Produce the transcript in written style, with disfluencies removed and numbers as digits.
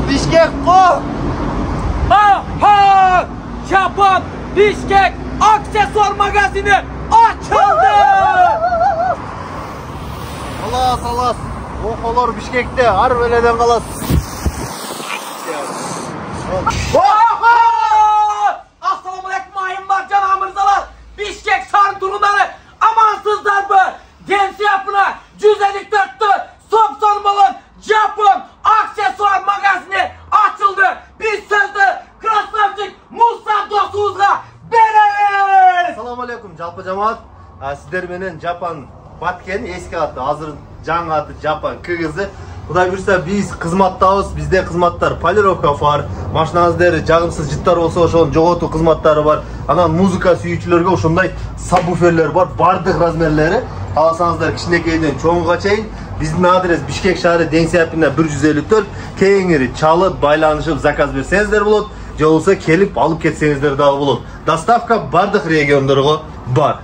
Bişkek ko. Aha! Japon Bişkek aksesuar magazini açıldı. Alas. O kolor Bişkek'te har veleden kalas. Assalamualaikum ayımlar, canamırzalar. Bişkek sarı turunları amansızlar mı? Genç yapına cüzelik dörttü. Sopson balon Japon aksesuar magazini açıldı. Biz sözde krasnavcık Musa dostumuzla beraberiz. Assalamu alaikum жалпы жамаат. Sizler менен Japan Batken eski atı, hazır жаңы аты Japan kızı. Құдай бұйырса biz қызматтабыз. Bizde қызматтар полировка бар. Машинаңыздар жағымсыз жыттар болса ошоны жоготуу қызматтары бар. Анан музыка сүйүүчүлөргө ошондой сабвуферлер бар, бардык размерлери. Алсаңыздар кичинекейден чоңуга чейин. Биздин адрес Бишкек шаары Ден Сыяпина 154. Кеңири чалып, байланышып заказ берсеңиздер болот. Же болбосо келип алып кетсеңиздер дагы болот. Доставка бардык региондорго бар.